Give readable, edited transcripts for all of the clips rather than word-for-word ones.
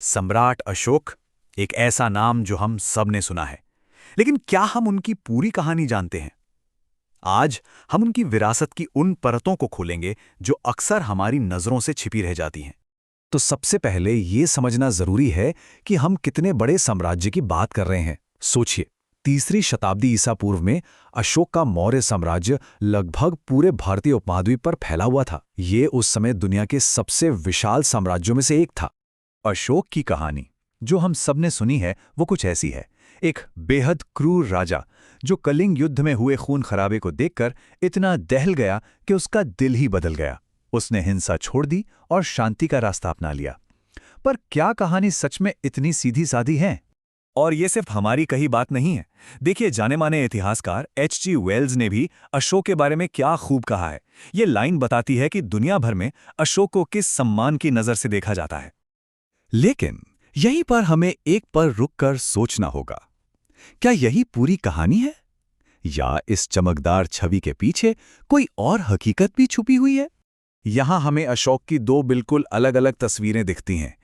सम्राट अशोक एक ऐसा नाम जो हम सब ने सुना है, लेकिन क्या हम उनकी पूरी कहानी जानते हैं? आज हम उनकी विरासत की उन परतों को खोलेंगे जो अक्सर हमारी नजरों से छिपी रह जाती हैं। तो सबसे पहले ये समझना जरूरी है कि हम कितने बड़े साम्राज्य की बात कर रहे हैं। सोचिए, तीसरी शताब्दी ईसा पूर्व में अशोक का मौर्य साम्राज्य लगभग पूरे भारतीय उपमहाद्वीप पर फैला हुआ था। ये उस समय दुनिया के सबसे विशाल साम्राज्यों में से एक था। अशोक की कहानी जो हम सबने सुनी है वो कुछ ऐसी है। एक बेहद क्रूर राजा जो कलिंग युद्ध में हुए खून खराबे को देखकर इतना दहल गया कि उसका दिल ही बदल गया। उसने हिंसा छोड़ दी और शांति का रास्ता अपना लिया। पर क्या कहानी सच में इतनी सीधी सादी है? और ये सिर्फ हमारी कही बात नहीं है। देखिए, जाने माने इतिहासकार H.G. वेल्स ने भी अशोक के बारे में क्या खूब कहा है। ये लाइन बताती है कि दुनिया भर में अशोक को किस सम्मान की नजर से देखा जाता है। लेकिन यहीं पर हमें एक पल रुककर सोचना होगा, क्या यही पूरी कहानी है, या इस चमकदार छवि के पीछे कोई और हकीकत भी छुपी हुई है? यहां हमें अशोक की दो बिल्कुल अलग अलग तस्वीरें दिखती हैं।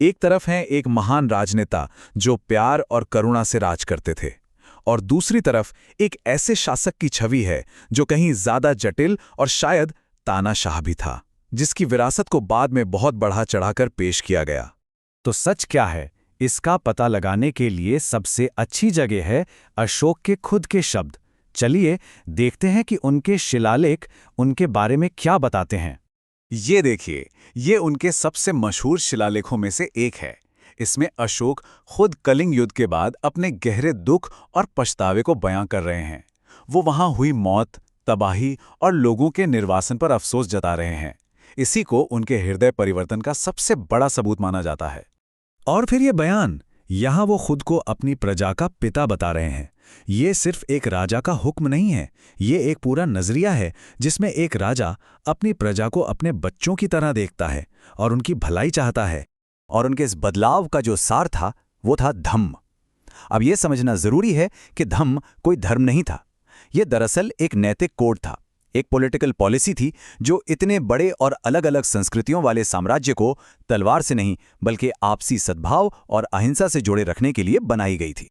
एक तरफ है एक महान राजनेता जो प्यार और करुणा से राज करते थे, और दूसरी तरफ एक ऐसे शासक की छवि है जो कहीं ज्यादा जटिल और शायद तानाशाह भी था, जिसकी विरासत को बाद में बहुत बढ़ा चढ़ाकर पेश किया गया। तो सच क्या है, इसका पता लगाने के लिए सबसे अच्छी जगह है अशोक के खुद के शब्द। चलिए देखते हैं कि उनके शिलालेख उनके बारे में क्या बताते हैं। ये देखिए, ये उनके सबसे मशहूर शिलालेखों में से एक है। इसमें अशोक खुद कलिंग युद्ध के बाद अपने गहरे दुख और पछतावे को बयां कर रहे हैं। वो वहां हुई मौत, तबाही और लोगों के निर्वासन पर अफसोस जता रहे हैं। इसी को उनके हृदय परिवर्तन का सबसे बड़ा सबूत माना जाता है। और फिर ये बयान, यहां वो खुद को अपनी प्रजा का पिता बता रहे हैं। ये सिर्फ एक राजा का हुक्म नहीं है, ये एक पूरा नजरिया है जिसमें एक राजा अपनी प्रजा को अपने बच्चों की तरह देखता है और उनकी भलाई चाहता है। और उनके इस बदलाव का जो सार था वो था धम्म। अब ये समझना जरूरी है कि धम्म कोई धर्म नहीं था, ये दरअसल एक नैतिक कोड था, एक पॉलिटिकल पॉलिसी थी जो इतने बड़े और अलग अलग संस्कृतियों वाले साम्राज्य को तलवार से नहीं बल्कि आपसी सद्भाव और अहिंसा से जोड़े रखने के लिए बनाई गई थी।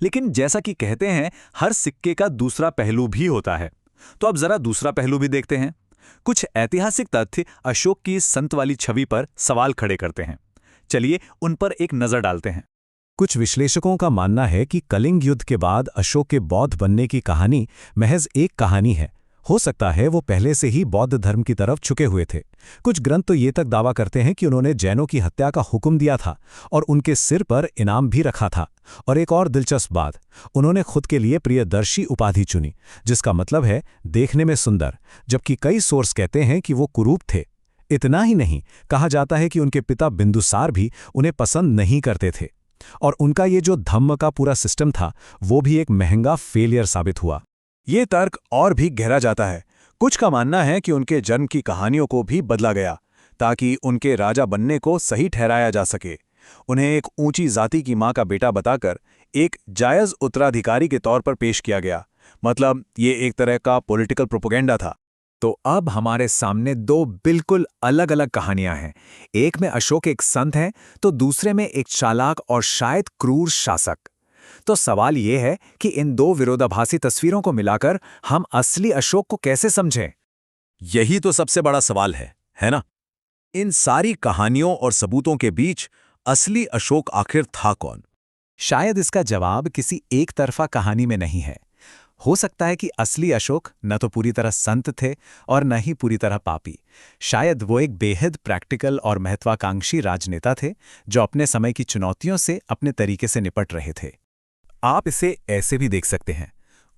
लेकिन जैसा कि कहते हैं, हर सिक्के का दूसरा पहलू भी होता है। तो अब जरा दूसरा पहलू भी देखते हैं। कुछ ऐतिहासिक तथ्य अशोक की इस संत वाली छवि पर सवाल खड़े करते हैं। चलिए उन पर एक नजर डालते हैं। कुछ विश्लेषकों का मानना है कि कलिंग युद्ध के बाद अशोक के बौद्ध बनने की कहानी महज एक कहानी है। हो सकता है वो पहले से ही बौद्ध धर्म की तरफ झुके हुए थे। कुछ ग्रंथ तो ये तक दावा करते हैं कि उन्होंने जैनों की हत्या का हुक्म दिया था और उनके सिर पर इनाम भी रखा था। और एक और दिलचस्प बात, उन्होंने खुद के लिए प्रियदर्शी उपाधि चुनी, जिसका मतलब है देखने में सुंदर, जबकि कई सोर्स कहते हैं कि वो कुरूप थे। इतना ही नहीं, कहा जाता है कि उनके पिता बिंदुसार भी उन्हें पसंद नहीं करते थे। और उनका ये जो धम्म का पूरा सिस्टम था वो भी एक महंगा फेलियर साबित हुआ। ये तर्क और भी गहरा जाता है। कुछ का मानना है कि उनके जन्म की कहानियों को भी बदला गया ताकि उनके राजा बनने को सही ठहराया जा सके। उन्हें एक ऊंची जाति की मां का बेटा बताकर एक जायज उत्तराधिकारी के तौर पर पेश किया गया। मतलब ये एक तरह का पॉलिटिकल प्रोपेगेंडा था। तो अब हमारे सामने दो बिल्कुल अलग अलग कहानियां हैं। एक में अशोक एक संत हैं, तो दूसरे में एक चालाक और शायद क्रूर शासक। तो सवाल यह है कि इन दो विरोधाभासी तस्वीरों को मिलाकर हम असली अशोक को कैसे समझें? यही तो सबसे बड़ा सवाल है ना? इन सारी कहानियों और सबूतों के बीच असली अशोक आखिर था कौन? शायद इसका जवाब किसी एक तरफा कहानी में नहीं है। हो सकता है कि असली अशोक न तो पूरी तरह संत थे और न ही पूरी तरह पापी। शायद वो एक बेहद प्रैक्टिकल और महत्वाकांक्षी राजनेता थे जो अपने समय की चुनौतियों से अपने तरीके से निपट रहे थे। आप इसे ऐसे भी देख सकते हैं,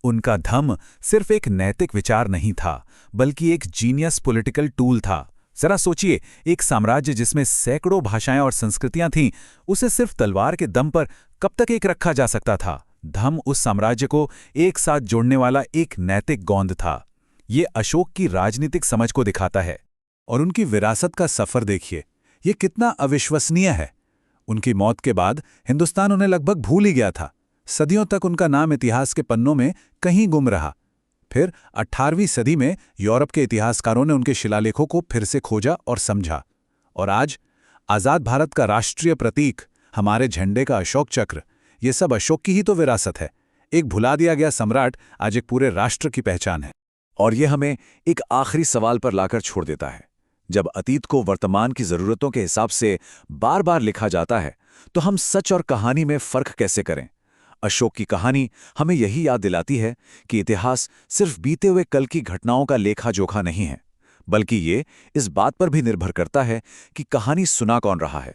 उनका धम्म सिर्फ एक नैतिक विचार नहीं था बल्कि एक जीनियस पॉलिटिकल टूल था। जरा सोचिए, एक साम्राज्य जिसमें सैकड़ों भाषाएं और संस्कृतियां थीं, उसे सिर्फ तलवार के दम पर कब तक एक रखा जा सकता था? धम्म उस साम्राज्य को एक साथ जोड़ने वाला एक नैतिक गोंद था। ये अशोक की राजनीतिक समझ को दिखाता है। और उनकी विरासत का सफर देखिए, ये कितना अविश्वसनीय है। उनकी मौत के बाद हिंदुस्तान उन्हें लगभग भूल ही गया था। सदियों तक उनका नाम इतिहास के पन्नों में कहीं गुम रहा। फिर 18वीं सदी में यूरोप के इतिहासकारों ने उनके शिलालेखों को फिर से खोजा और समझा। और आज आज़ाद भारत का राष्ट्रीय प्रतीक, हमारे झंडे का अशोक चक्र, ये सब अशोक की ही तो विरासत है। एक भुला दिया गया सम्राट आज एक पूरे राष्ट्र की पहचान है। और ये हमें एक आखिरी सवाल पर लाकर छोड़ देता है। जब अतीत को वर्तमान की ज़रूरतों के हिसाब से बार बार लिखा जाता है, तो हम सच और कहानी में फ़र्क कैसे करें? अशोक की कहानी हमें यही याद दिलाती है कि इतिहास सिर्फ बीते हुए कल की घटनाओं का लेखा जोखा नहीं है, बल्कि ये इस बात पर भी निर्भर करता है कि कहानी सुना कौन रहा है।